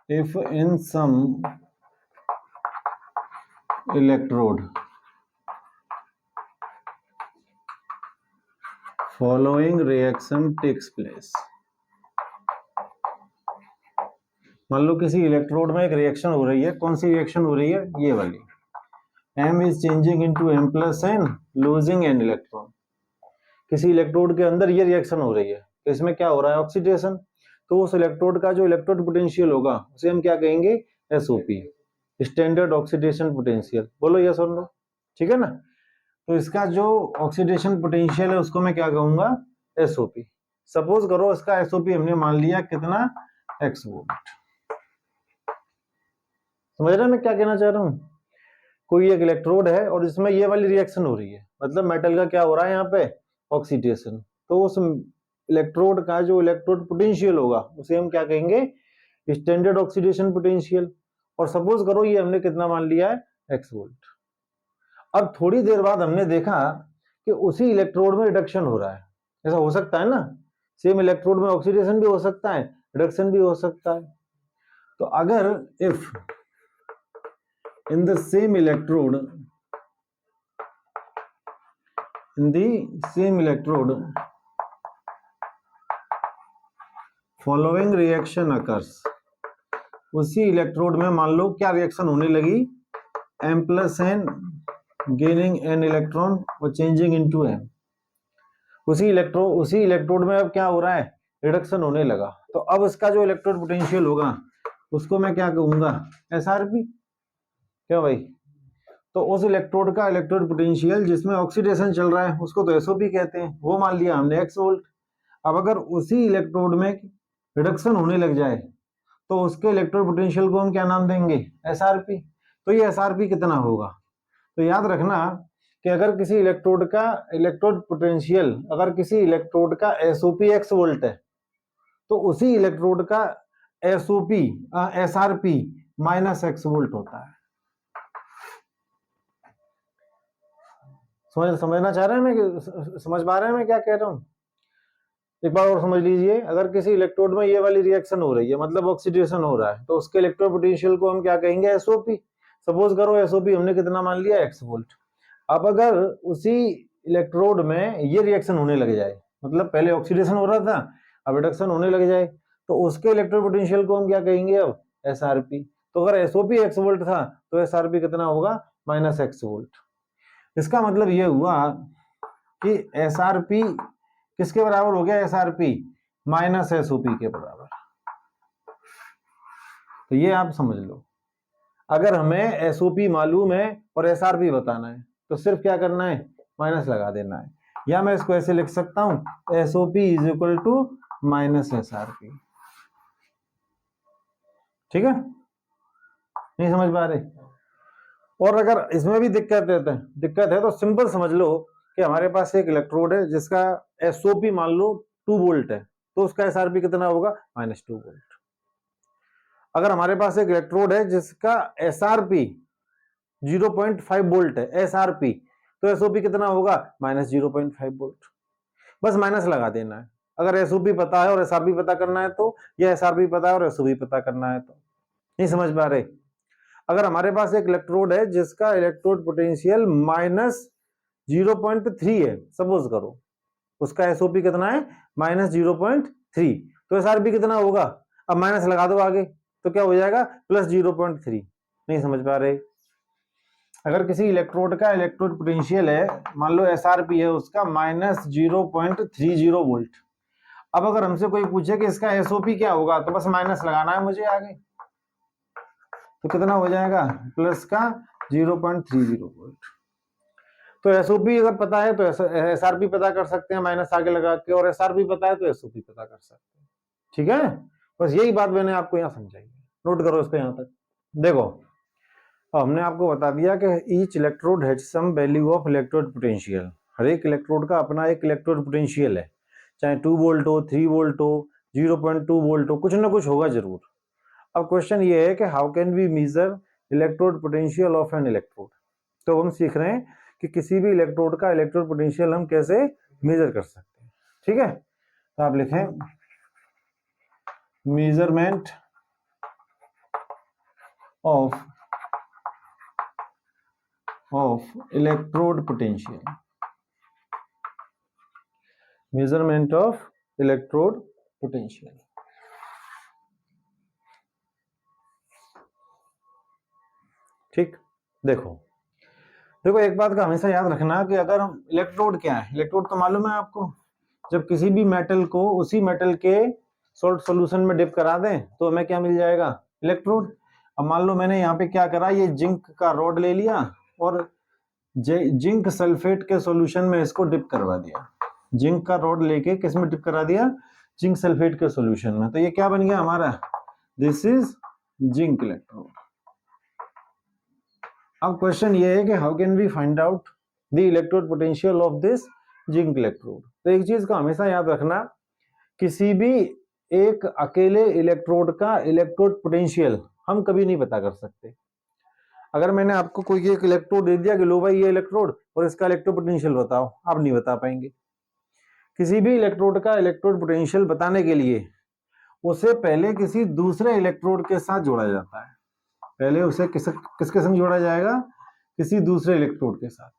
if in some electrode following reaction takes place, मान लो किसी electrode में एक रिएक्शन हो रही है, कौन सी रिएक्शन हो रही है, ये वाली, m is changing into m plus n losing n electron. किसी इलेक्ट्रोड के अंदर ये रिएक्शन हो रही है, तो इसमें क्या हो रहा है, ऑक्सीडेशन। तो उस इलेक्ट्रोड का जो इलेक्ट्रोड पोटेंशियल होगा उसे हम क्या कहेंगे, एसओपी, स्टैंडर्ड ऑक्सीडेशन पोटेंशियल। बोलो यस और नो, ठीक है ना। तो इसका जो ऑक्सीडेशन पोटेंशियल है उसको मैं क्या कहूंगा, एसओपी। सपोज करो इसका एसओपी हमने मान लिया कितना, एक्स वोल्ट। समझ रहे हैं मैं क्या कहना चाह रहा हूं। कोई एक इलेक्ट्रोड है और इसमें ये वाली रिएक्शन हो रही है, मतलब मेटल का क्या हो रहा है यहाँ पे, ऑक्सीडेशन। तो उस इलेक्ट्रोड का जो इलेक्ट्रोड पोटेंशियल होगा उसे हम क्या कहेंगे, स्टैंडर्ड ऑक्सीडेशन पोटेंशियल। और सपोज करो ये हमने कितना मान लिया है, एक्स वोल्ट। अब थोड़ी देर बाद हमने देखा कि उसी इलेक्ट्रोड में रिडक्शन हो रहा है। ऐसा हो सकता है ना, सेम इलेक्ट्रोड में ऑक्सीडेशन भी हो सकता है, रिडक्शन भी हो सकता है। तो अगर if in the same electrode following reaction occurs, उसी इलेक्ट्रोड में मान लो क्या रिएक्शन होने लगी, m plus n gaining n electron और चेंजिंग इनटू m। उसी इलेक्ट्रोड में अब क्या हो रहा है, रिडक्शन होने लगा। तो अब इसका जो इलेक्ट्रोड पोटेंशियल होगा उसको मैं क्या कहूंगा, एसआरपी। क्यों भाई, तो उस इलेक्ट्रोड का इलेक्ट्रोड पोटेंशियल जिसमें ऑक्सीडेशन चल रहा है उसको तो एसओपी कहते हैं, वो मान लिया हमने एक्स वोल्ट। अब अगर उसी इलेक्ट्रोड में रिडक्शन होने लग जाए तो उसके इलेक्ट्रोड पोटेंशियल को हम क्या नाम देंगे, एसआरपी। तो ये एसआरपी कितना होगा, तो याद रखना कि अगर किसी इलेक्ट्रोड का इलेक्ट्रोड पोटेंशियल, अगर किसी इलेक्ट्रोड का एसओपी एक्स वोल्ट है तो उसी इलेक्ट्रोड का SOP SRP minus x volt होता है। समझना चाह रहे हैं मैं, समझ पा रहे हैं मैं क्या कह रहा हूं। एक बार और समझ लीजिए, अगर किसी इलेक्ट्रोड में ये वाली रिएक्शन हो रही है, मतलब ऑक्सीडेशन हो रहा है, तो उसके इलेक्ट्रोड पोटेंशियल को हम क्या कहेंगे, एसओपी। सपोज करो एसओपी हमने कितना मान लिया, एक्स वोल्ट। अब अगर उसी इलेक्ट्रोड में ये रिएक्शन होने लग जाए, मतलब पहले ऑक्सीडेशन हो रहा था अब रिडक्शन होने लग जाए, तो उसके इलेक्ट्रोड पोटेंशियल को हम क्या कहेंगे, अब एसआरपी। तो अगर एसओपी एक्स वोल्ट था तो एसआरपी कितना होगा, माइनस एक्स वोल्ट। इसका मतलब ये हुआ कि एसआरपी किसके बराबर हो गया, एसआरपी माइनस एसओपी के बराबर। तो ये आप समझ लो, अगर हमें एसओपी मालूम है और एसआरपी बताना है तो सिर्फ क्या करना है, माइनस लगा देना है। या मैं इसको ऐसे लिख सकता हूं, SOP is equal to minus SRP. ठीक है, नहीं समझ पा रहे। और अगर इसमें भी दिक्कत है तो सिंपल समझ लो कि हमारे पास एक इलेक्ट्रोड है जिसका एसओपी मान लो 2 वोल्ट है, तो उसका एसआरपी कितना होगा, माइनस 2 वोल्ट। अगर हमारे पास एक इलेक्ट्रोड है जिसका एसआरपी 0.5 वोल्ट है, एसआरपी, तो एसओपी कितना होगा, माइनस 0.5 वोल्ट। बस माइनस लगा देना है। अगर एसओपी पता है और एसआरपी पता करना है तो, या एसआरपी पता है और एसओपी पता करना है तो। नहीं समझ पा रहे। अगर हमारे पास एक इलेक्ट्रोड है जिसका इलेक्ट्रोड पोटेंशियल माइनस 0.3 है, सपोज करो उसका एसओपी कितना है, माइनस 0.3, तो एसआरपी कितना होगा, अब माइनस लगा दो आगे तो क्या हो जाएगा, प्लस 0.3। नहीं समझ पा रहे। अगर किसी इलेक्ट्रोड का इलेक्ट्रोड पोटेंशियल है, मान लो एसआरपी है उसका माइनस 0.30 वोल्ट। अब अगर हमसे कोई पूछे कि इसका एसओपी क्या होगा, तो बस माइनस लगाना है मुझे आगे, तो कितना हो जाएगा, प्लस का 0.30 वोल्ट। तो एसओपी अगर पता है तो एसआरपी पता कर सकते हैं माइनस आगे लगा के, और एसआरपी पता है तो एसओपी पता कर सकते हैं। ठीक है, बस यही बात मैंने आपको यहाँ समझाई है, नोट करो इसको यहाँ तक। देखो हमने आपको बता दिया कि each electrode has some value of electrode potential. हर एक इलेक्ट्रोड का अपना एक इलेक्ट्रोड पोटेंशियल है, चाहे 2 वोल्ट हो, 3 वोल्ट हो, 0.2 वोल्ट हो, कुछ ना कुछ होगा जरूर। अब क्वेश्चन ये है कि how can we measure electrode potential of an electrode. तो हम सीख रहे हैं कि किसी भी इलेक्ट्रोड का इलेक्ट्रोड पोटेंशियल हम कैसे मेजर कर सकते हैं। ठीक है, तो आप लिखें measurement of electrode potential, measurement of electrode potential. ठीक, देखो एक बात का हमेशा याद रखना कि अगर हम इलेक्ट्रोड क्या है, इलेक्ट्रोड तो मालूम है आपको, जब किसी भी मेटल को उसी मेटल के सॉल्ट सॉल्यूशन में डिप करा दें तो हमें क्या मिल जाएगा, इलेक्ट्रोड। अब मान लो मैंने यहाँ पे क्या करा, ये जिंक का रॉड ले लिया और जिंक सल्फेट के सॉल्यूशन में इसको डिप करवा दिया। जिंक का रॉड लेके किस में डिप करा दिया, जिंक सल्फेट के सॉल्यूशन में। तो ये क्या बन गया हमारा, दिस इज जिंक इलेक्ट्रोड। अब क्वेश्चन ये है कि how can we find out the electrode potential of this zinc electrode. तो एक चीज का हमेशा याद रखना, किसी भी एक अकेले इलेक्ट्रोड का इलेक्ट्रोड पोटेंशियल हम कभी नहीं पता कर सकते। अगर मैंने आपको कोई एक इलेक्ट्रोड दे दिया कि लो भाई ये इलेक्ट्रोड और इसका इलेक्ट्रोड पोटेंशियल बताओ, आप नहीं बता पाएंगे। किसी भी इलेक्ट्रोड का इलेक्ट्रोड पोटेंशियल बताने के लिए उसे पहले किसी दूसरे इलेक्ट्रोड के साथ जोड़ा जाता है। पहले उसे किसके संग जोड़ा जाएगा, किसी दूसरे इलेक्ट्रोड के साथ।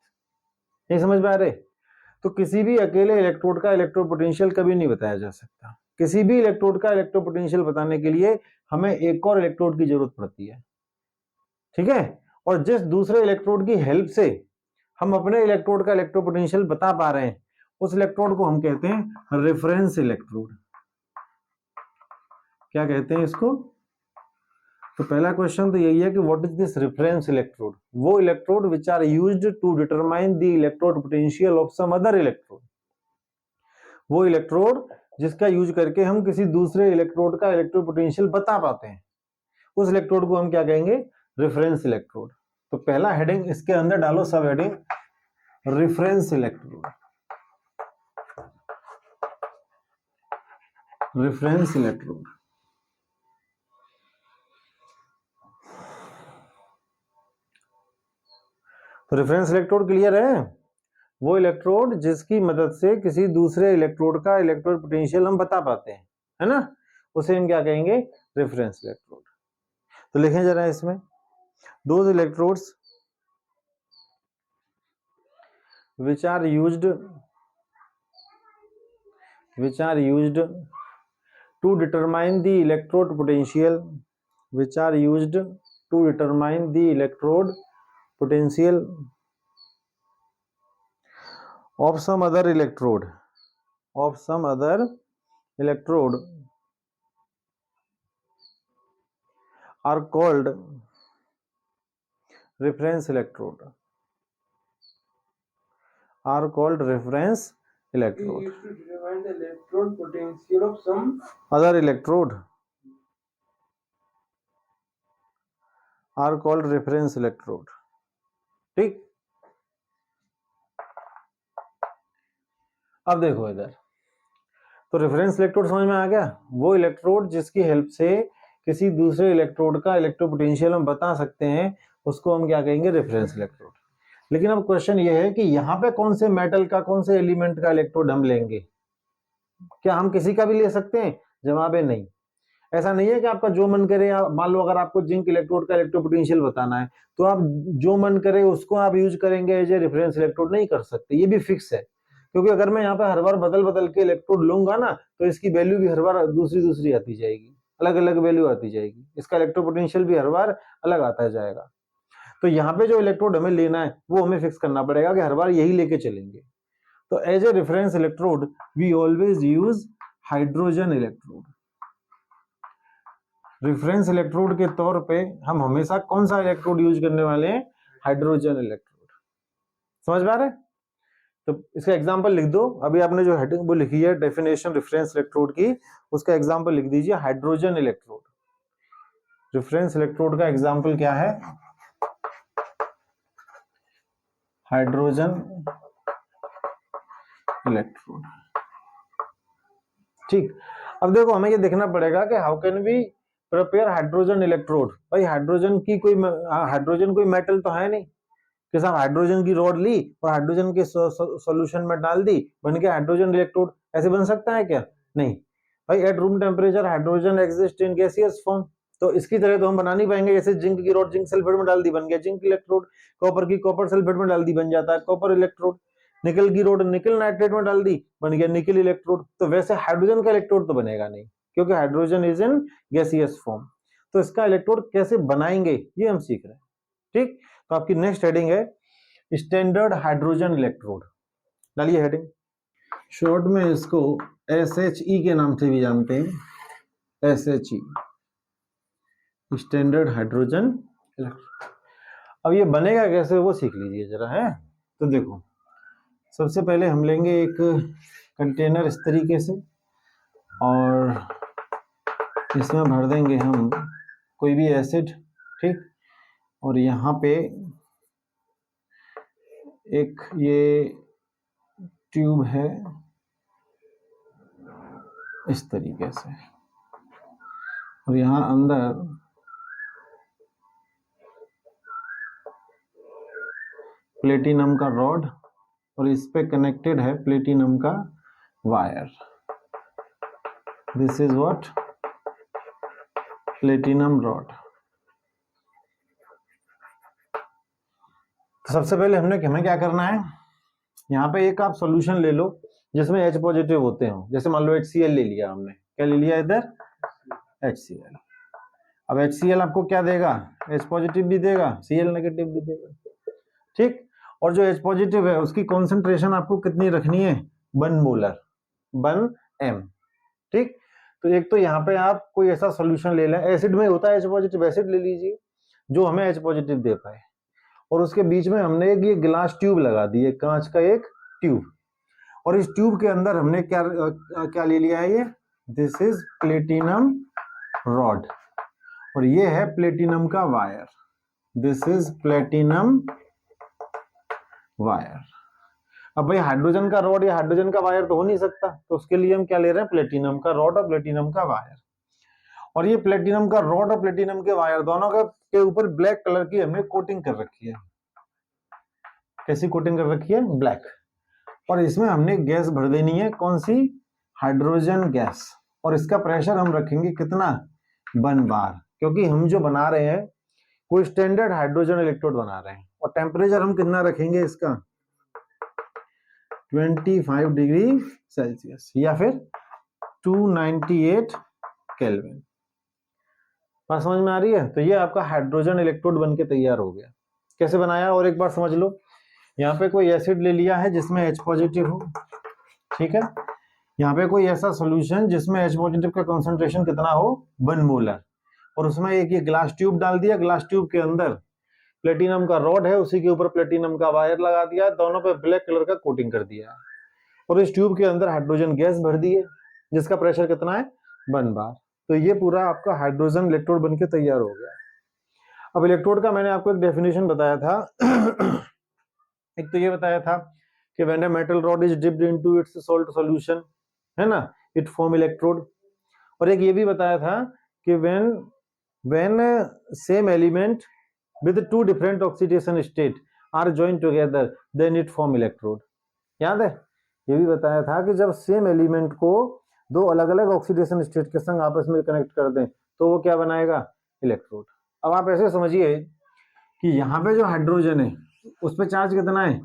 ये समझ में आ रहे। तो किसी भी अकेले इलेक्ट्रोड का इलेक्ट्रोड पोटेंशियल कभी नहीं बताया जा सकता। किसी भी इलेक्ट्रोड का इलेक्ट्रोड पोटेंशियल बताने के लिए हमें एक और इलेक्ट्रोड की जरूरत पड़ती है, ठीक है। और जिस दूसरे इलेक्ट्रोड की हेल्प से हम अपने इलेक्ट्रोड का इलेक्ट्रोड पोटेंशियल बता पा रहे हैं, उस इलेक्ट्रोड को हम कहते हैं रेफरेंस इलेक्ट्रोड। क्या कहते हैं इसको? तो पहला क्वेश्चन तो यही है कि what is this reference electrode. वो electrode which are used to determine the electrode potential of some other electrode. वो इलेक्ट्रोड जिसका यूज करके हम किसी दूसरे इलेक्ट्रोड का इलेक्ट्रोड पोटेंशियल बता पाते हैं, उस इलेक्ट्रोड को हम क्या कहेंगे, रेफरेंस इलेक्ट्रोड। तो पहला हेडिंग इसके अंदर डालो, सब heading reference electrode. Reference electrode. तो रेफरेंस इलेक्ट्रोड क्लियर है? वो इलेक्ट्रोड जिसकी मदद से किसी दूसरे इलेक्ट्रोड का इलेक्ट्रोड पोटेंशियल हम बता पाते हैं, है ना, उसे हम क्या कहेंगे, रेफरेंस इलेक्ट्रोड। तो लिखें जरा इसमें, those electrodes which are used to determine the electrode potential, which are used to determine the electrode potential of some other electrode are called reference electrode. Are called reference electrode. We used to determine the electrode potential of some other electrode are called reference electrode. ठीक। अब देखो इधर, तो reference electrode समझ में आ गया। वो electrode जिसकी हेल्प से किसी दूसरे इलेक्ट्रोड का इलेक्ट्रोड पोटेंशियल हम बता सकते हैं, उसको हम क्या कहेंगे, रेफरेंस इलेक्ट्रोड। लेकिन अब क्वेश्चन ये है कि यहाँ पे कौन से मेटल का, कौन से एलिमेंट का इलेक्ट्रोड हम लेंगे? क्या हम किसी का भी ले सकते हैं? जवाब है नहीं। ऐसा नहीं है कि आपका जो मन करे, मान लो अगर आपको जिंक इलेक्ट्रोड का इलेक्ट्रोड पोटेंशियल बताना है तो आप जो मन करे उसको आप यूज करेंगे एज ए रेफरेंस इलेक्ट्रोड, नहीं कर सकते। ये भी फिक्स है, क्योंकि अगर मैं यहाँ पे हर बार बदल बदल के इलेक्ट्रोड लूंगा ना तो इसकी वैल्यू भी हर बार दूसरी आती जाएगी, अलग अलग वैल्यू आती जाएगी, इसका इलेक्ट्रोड पोटेंशियल भी हर बार अलग आता जाएगा। तो यहाँ पे जो इलेक्ट्रोड हमें लेना है वो हमें फिक्स करना पड़ेगा कि हर बार यही लेके चलेंगे। तो as a reference electrode we always use hydrogen electrode. Reference electrode के तौर पे हम हमेशा कौन सा इलेक्ट्रोड यूज करने वाले हैं? Hydrogen electrode. समझ में आ रहा है? तो इसका एग्जांपल लिख दो। अभी आपने जो हेडिंग वो लिखी है डेफिनेशन रेफरेंस इलेक्ट्रोड की, उसका एग्जांपल लिख दीजिए, हाइड्रोजन इलेक्ट्रोड। रेफरेंस इलेक्ट्रोड का एग्जांपल क्या है? Hydrogen electrode. ठीक। अब देखो हमें ये देखना पड़ेगा कि how can we prepare hydrogen electrode. भाई हाइड्रोजन कोई मेटल तो है नहीं कि साहब हाइड्रोजन की रॉड ली और हाइड्रोजन के सॉल्यूशन में डाल दी, बन गया हाइड्रोजन इलेक्ट्रोड। ऐसे बन सकता है क्या? नहीं भाई। At room temperature hydrogen exist in gaseous form, तो इसकी तरह तो हम बना नहीं पाएंगे, जैसे जिंक की रॉड जिंक सल्फेट में डाल दी, बन गया जिंक इलेक्ट्रोड, कॉपर की कॉपर सल्फेट में डाल दी, बन जाता है कॉपर इलेक्ट्रोड, निकल की रॉड निकल नाइट्रेट में डाल दी, बन गया निकल इलेक्ट्रोड। तो वैसे हाइड्रोजन का इलेक्ट्रोड तो बनेगा नहीं, क्योंकि hydrogen is in gaseous form. तो इसका इलेक्ट्रोड कैसे बनाएंगे ये हम सीख रहे हैं, ठीक। तो आपकी नेक्स्ट हेडिंग है स्टैंडर्ड हाइड्रोजन इलेक्ट्रोड, डालिए हेडिंग। शॉर्ट में इसको SHE के नाम से भी जानते हैं, SHE, स्टैंडर्ड हाइड्रोजन इलेक्ट्रोड। अब ये बनेगा कैसे वो सीख लीजिए जरा, है। तो देखो, सबसे पहले हम लेंगे एक कंटेनर इस तरीके से, और इसमें भर देंगे हम कोई भी एसिड, ठीक। और यहाँ पे एक ये ट्यूब है इस तरीके से, और यहाँ अंदर प्लेटिनम का रॉड, और इस पे कनेक्टेड है प्लेटिनम का wire. This is what, platinum rod. तो सबसे पहले हमें क्या करना है, यहाँ पे एक आप सॉल्यूशन ले लो जिसमें H पॉजिटिव होते हो, जैसे मान लो HCl ले लिया हमने, क्या ले लिया इधर, HCl। अब HCl आपको क्या देगा, H पॉजिटिव भी देगा, Cl नेगेटिव भी देगा, ठीक। और जो H पॉजिटिव है उसकी कॉन्सेंट्रेशन आपको कितनी रखनी है, 1 मोलर, 1 m, ठीक। तो एक तो यहाँ पे आप कोई ऐसा सॉल्यूशन ले लें, एसिड में होता है H पॉजिटिव, एसिड ले लीजिए जो हमें H पॉजिटिव दे पाए, और उसके बीच में हमने एक ये गिलास ट्यूब लगा दी है, कांच का एक ट्यूब, और इस ट्यूब के अंदर हमने क्या ले लिया है, ये दिस इज प्लेटिनम रॉड, और ये है प्लेटिनम का wire, this is platinum wire. अब भाई हाइड्रोजन का रॉड या हाइड्रोजन का वायर तो हो नहीं सकता, तो उसके लिए हम क्या ले रहे हैं, प्लेटिनम का रॉड और प्लेटिनम का वायर। और ये प्लेटिनम का रॉड और प्लेटिनम के वायर दोनों के ऊपर ब्लैक कलर की हमने कोटिंग कर रखी है। कैसी कोटिंग कर रखी है, ब्लैक। और इसमें हमने गैस भर देनी है, कौन सी, हाइड्रोजन गैस, और इसका प्रेशर हम रखेंगे कितना, 1 बार, क्योंकि हम जो बना रहे हैं कोई स्टैंडर्ड हाइड्रोजन इलेक्ट्रोड बना रहे हैं, और टेम्परेचर हम कितना रखेंगे इसका, 25 डिग्री सेल्सियस या फिर 298 केल्विन। बात समझ में आ रही है। तो ये आपका हाइड्रोजन इलेक्ट्रोड बनके तैयार हो गया। कैसे बनाया और एक बार समझ लो, यहाँ पे कोई एसिड ले लिया है जिसमें H पॉजिटिव हो, ठीक है। यहाँ पे कोई ऐसा सॉल्यूशन जिसमें H पॉजिटिव का कंसंट्रेशन कितना हो, 1 मोलर, और उसमें एक ये ग्लास ट्यूब डाल दिया, ग्लास ट्यूब के अंदर प्लेटिनम का रॉड है, उसी के ऊपर प्लेटिनम का वायर लगा दिया, दोनों पे ब्लैक कलर का कोटिंग कर दिया, और इस ट्यूब के अंदर हाइड्रोजन गैस भर दी है जिसका प्रेशर कितना है, 1 बार। तो ये पूरा आपका हाइड्रोजन इलेक्ट्रोड बनके तैयार हो गया। अब इलेक्ट्रोड का मैंने आपको एक डेफिनेशन बताया था एक तो ये बताया था कि when a metal rod is dipped into its salt solution, है ना, इट फॉर्म इलेक्ट्रोड। और एक ये भी बताया था कि when same element with 2 different oxidation state are joined together then it form electrode। याद है, ये भी बताया था कि जब सेम एलिमेंट को 2 अलग अलग ऑक्सीडेशन स्टेट के संग आपस में कनेक्ट कर दें तो वो क्या बनाएगा, इलेक्ट्रोड। अब आप ऐसे समझिए कि यहाँ पे जो हाइड्रोजन है उस पर चार्ज कितना है,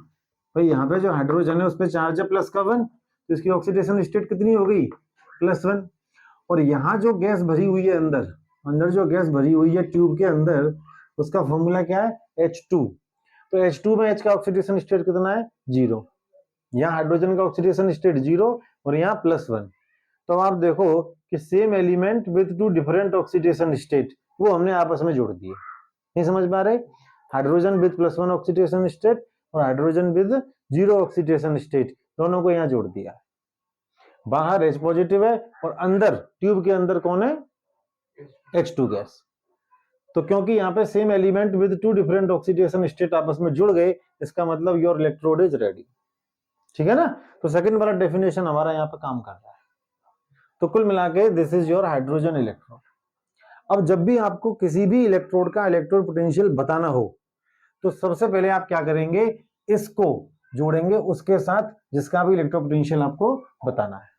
भाई यहाँ पे जो हाइड्रोजन है उस पर चार्ज है +1, तो इसकी ऑक्सीडेशन स्टेट कितनी हो गई, +1। और यहाँ जो गैस भरी हुई है अंदर जो गैस भरी हुई है ट्यूब के अंदर, उसका फॉर्मूला क्या है, H2। तो H2 में H का ऑक्सीडेशन स्टेट कितना है, 0। यहाँ हाइड्रोजन का ऑक्सीडेशन स्टेट 0 और यहाँ +1। तो आप देखो कि same element with 2 different oxidation state वो हमने आपस में जोड़ दिए। नहीं समझ पा रहे, हाइड्रोजन विद +1 ऑक्सीडेशन स्टेट और हाइड्रोजन विद 0 ऑक्सीडेशन स्टेट दोनों को यहाँ जोड़ दिया। बाहर H पॉजिटिव है और अंदर ट्यूब के अंदर कौन है, H2 गैस। तो क्योंकि यहाँ पे same element with 2 different oxidation state आपस में जुड़ गए, इसका मतलब योर इलेक्ट्रोड इज रेडी, ठीक है ना। तो सेकंड वाला डेफिनेशन हमारा यहाँ पे काम कर रहा है। तो कुल मिला के this is your hydrogen electrode. अब जब भी आपको किसी भी इलेक्ट्रोड का इलेक्ट्रोड पोटेंशियल बताना हो तो सबसे पहले आप क्या करेंगे, इसको जोड़ेंगे उसके साथ जिसका भी इलेक्ट्रोड पोटेंशियल आपको बताना है,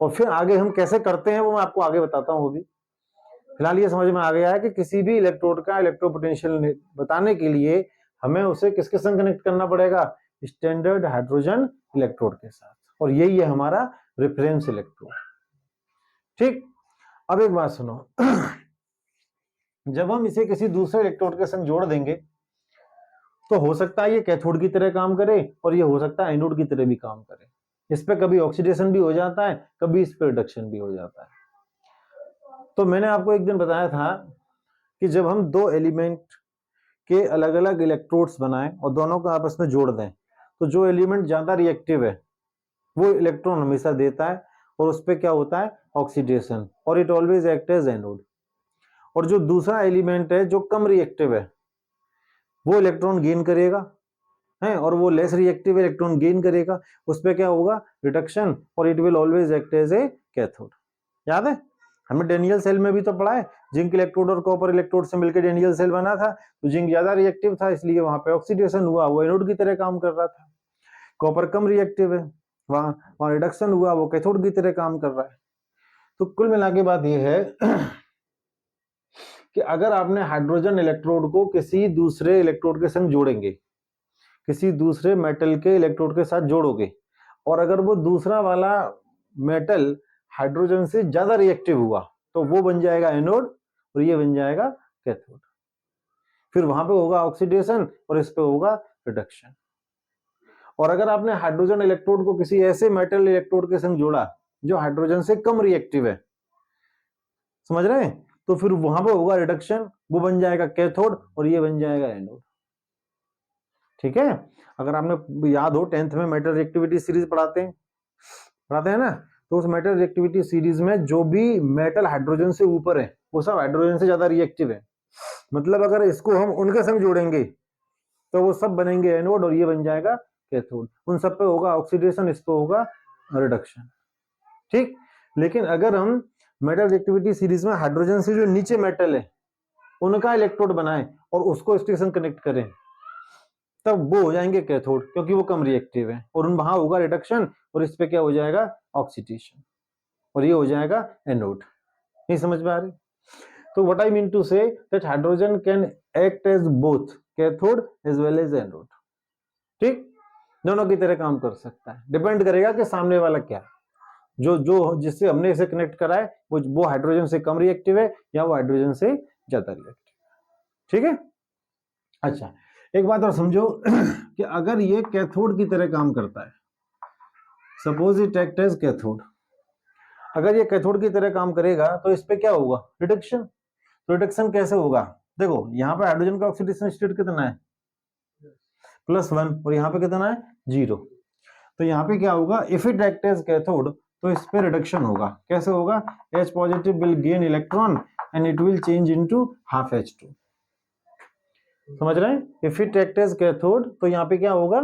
और फिर आगे हम कैसे करते हैं वो मैं आपको आगे बताता हूँ। वो भी फिलहाल ये समझ में आ गया है कि किसी भी इलेक्ट्रोड का इलेक्ट्रोपोटेंशियल बताने के लिए हमें उसे किसके संग कनेक्ट करना पड़ेगा, स्टैंडर्ड हाइड्रोजन इलेक्ट्रोड के साथ, और यही है हमारा रेफरेंस इलेक्ट्रोड। ठीक, अब एक बात सुनो, जब हम इसे किसी दूसरे इलेक्ट्रोड के संग जोड़ देंगे तो हो सकता है ये कैथोड की तरह काम करे और ये हो सकता है एनोड की तरह भी काम करे। इस पे कभी ऑक्सीडेशन भी हो जाता है, कभी इस पे रिडक्शन भी हो जाता है। तो मैंने आपको एक दिन बताया था कि जब हम दो एलिमेंट के अलग अलग इलेक्ट्रोड्स बनाएं और दोनों को आपस में जोड़ दें तो जो एलिमेंट ज्यादा रिएक्टिव है वो इलेक्ट्रॉन हमेशा देता है और उस पर क्या होता है, ऑक्सीडेशन, और it always act as anode. और जो दूसरा एलिमेंट है जो कम रिएक्टिव है वो इलेक्ट्रॉन गेन करेगा है, और वो लेस रिएक्टिव इलेक्ट्रॉन गेन करेगा, उस पर क्या होगा, रिडक्शन, और it will always act as a cathode. याद है हमें डेनियल सेल में भी तो पढ़ा है, जिंक इलेक्ट्रोड और कॉपर इलेक्ट्रोड से मिलकर डेनियल सेल बना था, तो जिंक ज्यादा रिएक्टिव था इसलिए वहां पे ऑक्सीडेशन हुआ, वो एनोड की तरह काम कर रहा था। कॉपर कम रिएक्टिव है, वहां रिडक्शन हुआ, वो कैथोड की तरह काम कर रहा है। तो कुल मिला के बात यह है कि अगर आपने हाइड्रोजन इलेक्ट्रोड को किसी दूसरे इलेक्ट्रोड के संग जोड़ेंगे, किसी दूसरे मेटल के इलेक्ट्रोड के साथ जोड़ोगे, और अगर वो दूसरा वाला मेटल हाइड्रोजन से ज्यादा रिएक्टिव हुआ तो वो बन जाएगा एनोड और ये बन जाएगा कैथोड। फिर वहां पे होगा ऑक्सीडेशन और इस पे होगा रिडक्शन। और अगर आपने हाइड्रोजन इलेक्ट्रोड को किसी ऐसे मेटल इलेक्ट्रोड के संग जोड़ा जो हाइड्रोजन से कम रिएक्टिव है, समझ रहे हैं, तो फिर वहां पे होगा रिडक्शन, वो बन जाएगा कैथोड और ये बन जाएगा एनोड। ठीक है, अगर आपने याद हो 10th में मेटल रिएक्टिविटी सीरीज पढ़ाते हैं ना, तो उस मेटल रिएक्टिविटी सीरीज में जो भी मेटल हाइड्रोजन से ऊपर है वो सब हाइड्रोजन से ज्यादा रिएक्टिव है। मतलब अगर इसको हम उनके संग जोड़ेंगे तो वो सब बनेंगे एनोड और ये बन जाएगा कैथोड। उन सब पे होगा ऑक्सीडेशन, इस पे होगा रिडक्शन। ठीक, लेकिन अगर हम मेटल रिएक्टिविटी सीरीज में हाइड्रोजन से जो नीचे मेटल है उनका इलेक्ट्रोड बनाएं और उसको इसके संग कनेक्ट करें तब वो हो जाएंगे कैथोड, क्योंकि वो कम रिएक्टिव है, और वहां होगा रिडक्शन और इस पे क्या हो जाएगा, ऑक्सीडेशन, और ये हो जाएगा एनोड। नहीं समझ में आ रही? तो what I mean to say that hydrogen can act as both cathode as well as anode. ठीक, दोनों की तरह काम कर सकता है, डिपेंड करेगा कि सामने वाला क्या, जो जिससे हमने इसे कनेक्ट करा है वो हाइड्रोजन से कम रिएक्टिव है या वो हाइड्रोजन से ज्यादा रिएक्टिव है। ठीक है, अच्छा एक बात और समझो कि अगर ये कैथोड की तरह काम करता है, suppose it act as cathode, अगर ये कैथोड की तरह काम करेगा तो इस पे क्या होगा, रिडक्शन। तो रिडक्शन कैसे होगा, देखो यहाँ पे हाइड्रोजन का ऑक्सीडेशन स्टेट कितना है, +1, और यहाँ पे कितना है, 0। तो यहाँ पे क्या होगा, if it act as cathode तो इस पे रिडक्शन होगा। कैसे होगा, H positive will gain electron and it will change into half H2। समझ रहे हैं, if it act as cathode तो यहाँ पे क्या होगा,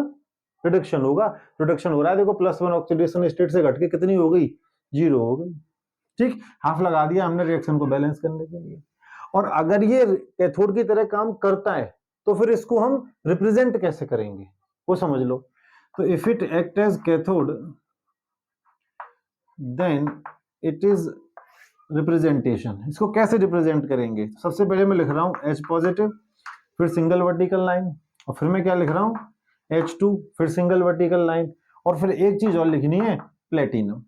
रिडक्शन होगा। रिडक्शन हो रहा है, देखो +1 ऑक्सीडेशन स्टेट से घट के कितनी हो गई, 0 हो गई। ठीक, हाफ लगा दिया हमने रिएक्शन को बैलेंस करने के लिए। और अगर ये कैथोड की तरह काम करता है तो फिर इसको हम रिप्रेजेंट कैसे करेंगे वो समझ लो। तो if it act as cathode then it is representation. इसको कैसे रिप्रेजेंट करेंगे, सबसे पहले मैं लिख रहा हूं H पॉजिटिव, फिर सिंगल वर्टिकल लाइन, और फिर मैं क्या लिख रहा हूं H2, फिर सिंगल वर्टिकल लाइन, और फिर एक चीज और लिखनी है, प्लेटिनम।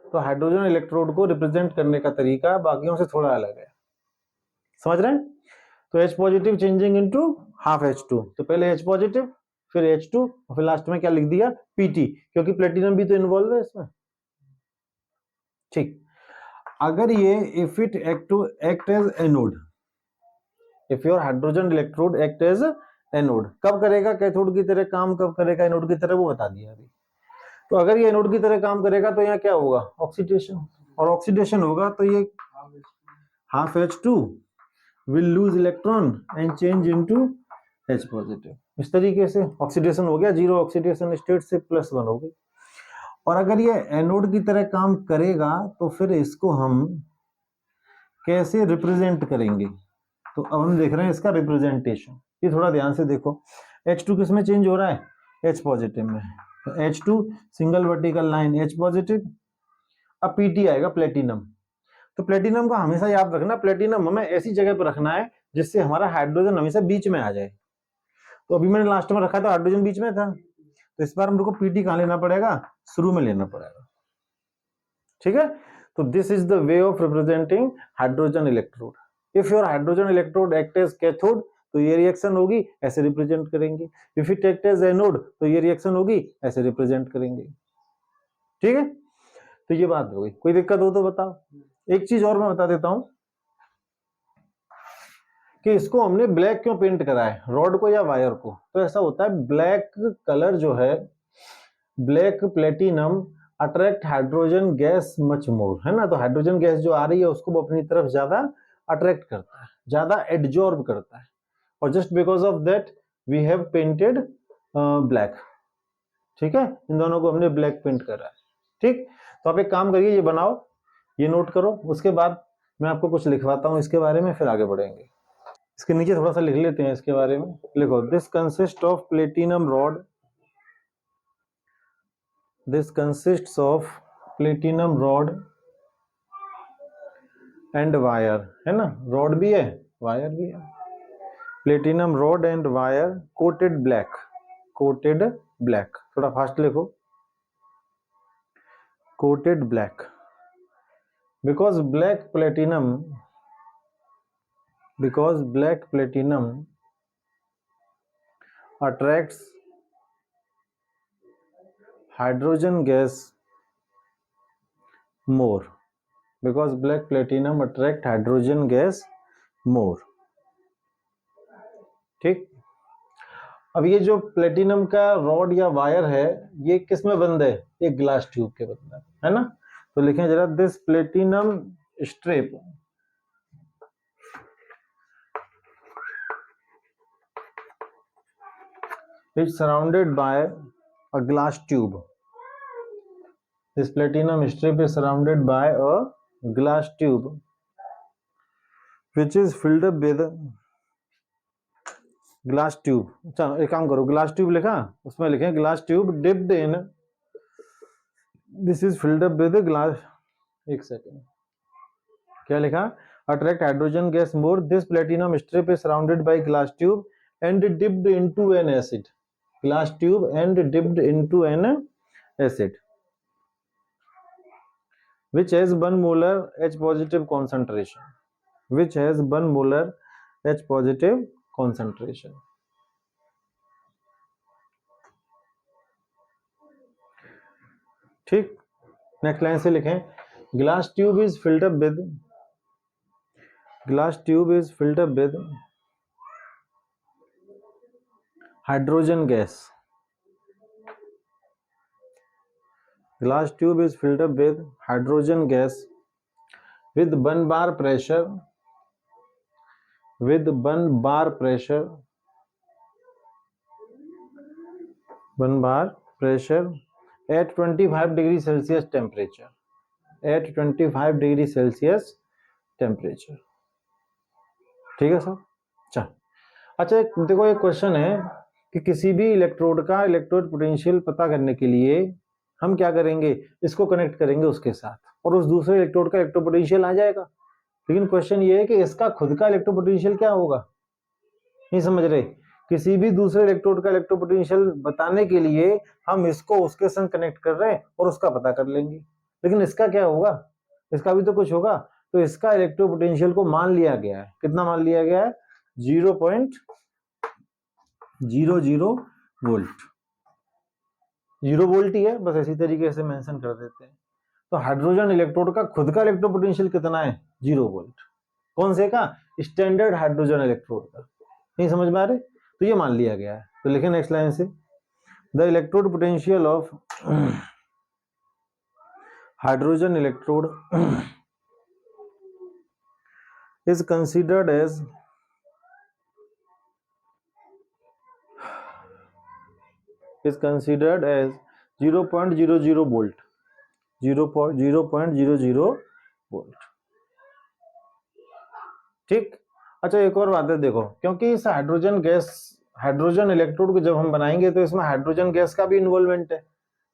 तो हाइड्रोजन इलेक्ट्रोड को रिप्रेजेंट करने का तरीका बाकियों से थोड़ा अलग है, समझ रहे हैं। तो H positive changing into half H2, तो पहले H पॉजिटिव फिर H2 और फिर लास्ट में क्या लिख दिया, Pt, क्योंकि प्लेटिनम भी तो इन्वॉल्व है इसमें। ठीक, अगर ये if it act as anode, if your hydrogen electrode act as anode, कब करेगा कैथोड की तरह काम, कब करेगा एनोड की तरह, वो बता दिया अभी। तो अगर ये एनोड की तरह काम करेगा तो यहाँ क्या होगा, ऑक्सीडेशन, और ऑक्सीडेशन होगा तो ये half H2 will lose electron and change into H positive. इस तरीके से ऑक्सीडेशन हो गया, 0 ऑक्सीडेशन स्टेट से +1 हो गई। और अगर ये एनोड की तरह काम करेगा तो फिर इसको हम कैसे रिप्रेजेंट करेंगे, तो अब हम देख रहे हैं इसका रिप्रेजेंटेशन। ये थोड़ा ध्यान से देखो, H2 किस में चेंज हो रहा है, H पॉजिटिव में, तो H2 single vertical line H positive, अब Pt आएगा प्लेटिनम। तो प्लेटिनम को हमेशा याद रखना, प्लेटिनम हमें ऐसी जगह पर रखना है जिससे हमारा हाइड्रोजन हमेशा बीच में आ जाए। तो अभी मैंने लास्ट में रखा था हाइड्रोजन बीच में था, तो इस बार हमको पीटी कहाँ लेना पड़ेगा, शुरू में लेना पड़ेगा। ठीक है, तो this is the way of representing hydrogen electrode. If your hydrogen electrode act as cathode तो ये रिएक्शन होगी, ऐसे रिप्रेजेंट करेंगे। If it act as anode तो ये रिएक्शन होगी, ऐसे रिप्रेजेंट करेंगे। ठीक है, तो ये बात हो गई। कोई दिक्कत हो तो बताओ। एक चीज और मैं बता देता हूं कि इसको हमने ब्लैक क्यों पेंट करा है, रॉड को या वायर को। तो ऐसा होता है, ब्लैक कलर जो है, black platinum attract hydrogen gas much more, है ना। तो हाइड्रोजन गैस जो आ रही है उसको वो अपनी तरफ ज्यादा अट्रैक्ट करता है, ज्यादा एब्जॉर्ब करता है, और just because of that we have painted black. ठीक है, इन दोनों को हमने ब्लैक पेंट करा है। ठीक, तो आप एक काम करिए, ये बनाओ, ये नोट करो, उसके बाद मैं आपको कुछ लिखवाता हूं इसके बारे में, फिर आगे बढ़ेंगे। इसके नीचे थोड़ा सा लिख लेते हैं इसके बारे में। लिखो, this consist of platinum rod, this consists of platinum rod and wire, है ना, रॉड भी है वायर भी है। Platinum rod and wire coated black, coated black, थोड़ा फास्ट लिखो, coated black, because black platinum attracts hydrogen gas more, because black platinum attract hydrogen gas more। ठीक, अब ये जो प्लेटिनम का रॉड या वायर है ये किस में बंद है, ये ग्लास ट्यूब के बंद है ना। तो लिखें जरा, this platinum strip is surrounded by a glass tube, this platinum strip is surrounded by a glass tube which is filled up with glass tube। अच्छा एक काम करो, ग्लास ट्यूब लिखा, उसमें लिखें glass tube dipped in, this is filled up with glass, एक second, क्या लिखा, attract hydrogen gas more, this platinum strip is surrounded by glass tube and dipped into an acid, glass tube and dipped into an acid which has 1 molar H positive concentration, which has 1 molar H positive concentration। ठीक, next line से लिखें, glass tube is filled up with, glass tube is filled up with hydrogen gas, glass tube is filled up with hydrogen gas with 1 bar pressure, with 1 bar pressure, 1 bar pressure at 25 degree Celsius temperature, at 25 degree Celsius temperature। ठीक है sir. अच्छा देखो, एक question है कि किसी भी electrode का इलेक्ट्रोड पोटेंशियल पता करने के लिए हम क्या करेंगे, इसको कनेक्ट करेंगे उसके साथ और उस दूसरे इलेक्ट्रोड का इलेक्ट्रो पोटेंशियल आ जाएगा। लेकिन क्वेश्चन ये है कि इसका खुद का इलेक्ट्रो पोटेंशियल क्या होगा, नहीं समझ रहे। किसी भी दूसरे इलेक्ट्रोड का इलेक्ट्रो पोटेंशियल बताने के लिए हम इसको उसके संग कनेक्ट कर रहे हैं और उसका पता कर लेंगे, लेकिन इसका क्या होगा, इसका भी तो कुछ होगा। तो इसका इलेक्ट्रो पोटेंशियल को मान लिया गया है, कितना मान लिया गया है, 0.00 वोल्ट, 0 वोल्ट ही है, बस इसी तरीके से मेंशन कर देते हैं। तो हाइड्रोजन इलेक्ट्रोड का खुद का इलेक्ट्रो पोटेंशियल कितना है, 0 वोल्ट। कौन से का, स्टैंडर्ड हाइड्रोजन इलेक्ट्रोड का। नहीं समझ में आ रहे, तो ये मान लिया गया है। तो लिखें नेक्स्ट लाइन से, the electrode potential of hydrogen electrode is considered as is considered as 0.00 volt, 0.00 volt. ठीक, अच्छा एक और बात है, देखो क्योंकि इस हाइड्रोजन गैस, हाइड्रोजन इलेक्ट्रोड को जब हम बनाएंगे तो इसमें हाइड्रोजन गैस का भी इन्वॉल्वमेंट है,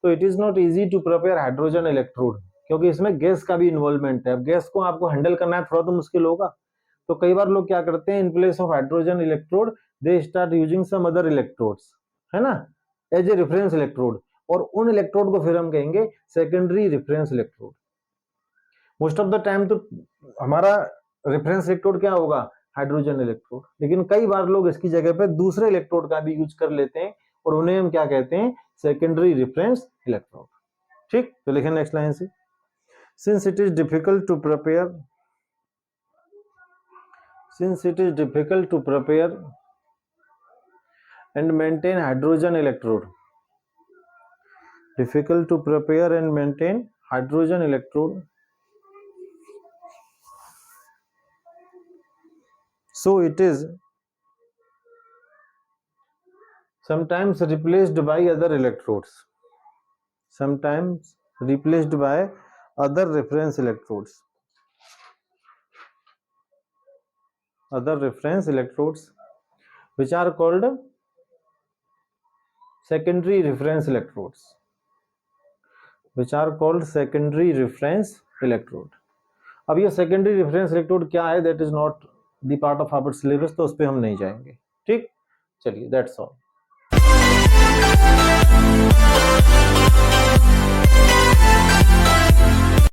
तो it is not easy to prepare hydrogen electrode. क्योंकि इसमें गैस का भी इन्वॉल्वमेंट है। अब गैस को आपको हैंडल करना है थोड़ा तो मुश्किल होगा, तो कई बार लोग क्या करते हैं, in place of hydrogen electrode they start using some other electrodes, है ना, एज ए रेफरेंस इलेक्ट्रोड, और उन इलेक्ट्रोड को फिर हम कहेंगे secondary reference electrode. Most of the time तो हमारा रेफरेंस इलेक्ट्रोड क्या होगा, हाइड्रोजन इलेक्ट्रोड, लेकिन कई बार लोग इसकी जगह पे दूसरे इलेक्ट्रोड का भी यूज कर लेते हैं और उन्हें हम क्या कहते हैं, सेकेंडरी रेफरेंस इलेक्ट्रोड। ठीक, तो लिखें नेक्स्ट लाइन से, since it is difficult to prepare and maintain hydrogen electrode, so it is sometimes replaced by other electrodes, other reference electrodes which are called secondary reference electrode. अब ये secondary reference electrode क्या है, that is not the part of our syllabus, तो उस पर हम नहीं जाएंगे। ठीक, चलिए, दैट्स ऑल।